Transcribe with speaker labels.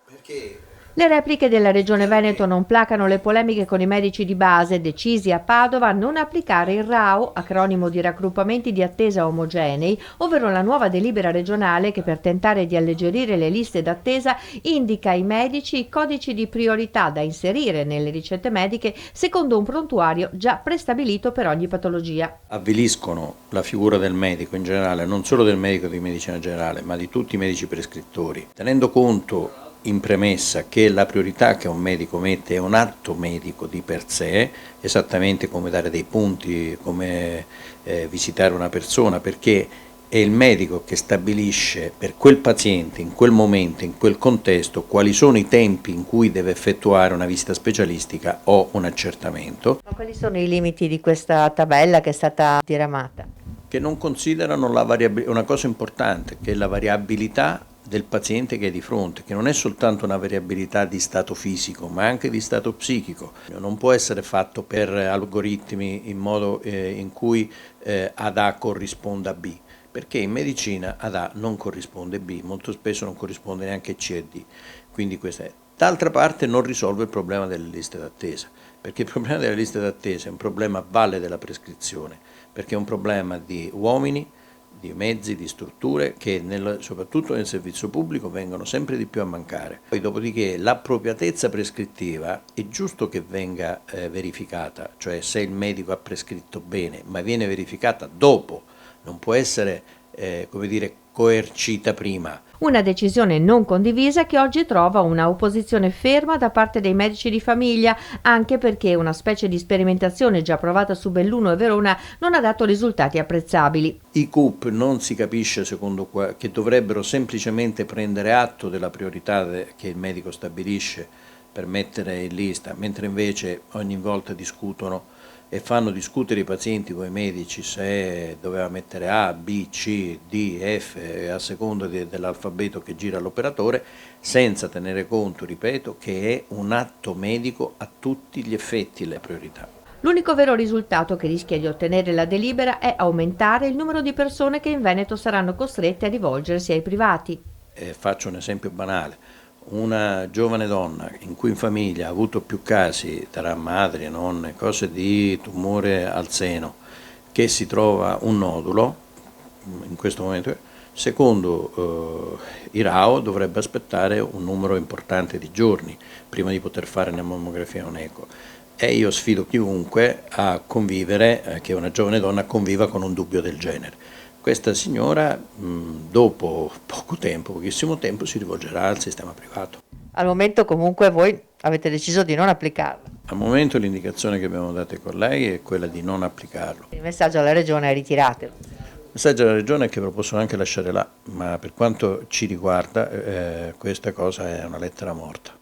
Speaker 1: Perché
Speaker 2: Le repliche della Regione Veneto non placano le polemiche con i medici di base, decisi a Padova a non applicare il RAO, acronimo di raggruppamenti di attesa omogenei, ovvero la nuova delibera regionale che per tentare di alleggerire le liste d'attesa indica ai medici i codici di priorità da inserire nelle ricette mediche secondo un prontuario già prestabilito per ogni patologia.
Speaker 1: avviliscono la figura del medico in generale, non solo del medico di medicina generale, ma di tutti i medici prescrittori, tenendo conto in premessa che la priorità che un medico mette è un atto medico di per sé, esattamente come dare dei punti, come visitare una persona, perché è il medico che stabilisce per quel paziente, in quel momento, in quel contesto, quali sono i tempi in cui deve effettuare una visita specialistica o un accertamento,
Speaker 2: Ma quali sono i limiti di questa tabella che è stata diramata?
Speaker 1: che non considerano una cosa importante, che è la variabilità del paziente che è di fronte, che non è soltanto una variabilità di stato fisico, ma anche di stato psichico. Non può essere fatto per algoritmi in modo in cui ad A corrisponda a B, perché in medicina ad A non corrisponde B, molto spesso non corrisponde neanche C e D. Quindi questa è. D'altra parte non risolve il problema delle liste d'attesa, perché il problema delle liste d'attesa è un problema a valle della prescrizione, perché è un problema di uomini, di mezzi, di strutture che soprattutto nel servizio pubblico vengono sempre di più a mancare. Poi dopodiché l'appropriatezza prescrittiva è giusto che venga verificata, cioè se il medico ha prescritto bene, ma viene verificata dopo, non può essere come dire, coercita prima.
Speaker 2: Una decisione non condivisa che oggi trova una opposizione ferma da parte dei medici di famiglia, anche perché una specie di sperimentazione già provata su Belluno e Verona non ha dato risultati apprezzabili.
Speaker 1: I CUP non si capisce secondo che dovrebbero semplicemente prendere atto della priorità che il medico stabilisce per mettere in lista, mentre invece ogni volta discutono e fanno discutere i pazienti con i medici se doveva mettere A, B, C, D, F a seconda dell'alfabeto che gira l'operatore, senza tenere conto, ripeto, che è un atto medico a tutti gli effetti la priorità.
Speaker 2: L'unico vero risultato che rischia di ottenere la delibera è aumentare il numero di persone che in Veneto saranno costrette a rivolgersi ai privati.
Speaker 1: Faccio un esempio banale. Una giovane donna in cui in famiglia ha avuto più casi tra madri, nonne, cose di tumore al seno, che si trova un nodulo, in questo momento, secondo i RAO dovrebbe aspettare un numero importante di giorni prima di poter fare una mammografia o un eco. E io sfido chiunque a convivere, che una giovane donna conviva con un dubbio del genere. Questa signora, dopo poco tempo, pochissimo tempo, si rivolgerà al sistema privato.
Speaker 2: Al momento comunque voi avete deciso di non applicarla.
Speaker 1: Al momento l'indicazione che abbiamo dato ai colleghi è quella di non applicarlo.
Speaker 2: Il messaggio alla Regione è ritiratelo.
Speaker 1: Il messaggio della Regione è che ve lo possono anche lasciare là, ma per quanto ci riguarda questa cosa è una lettera morta.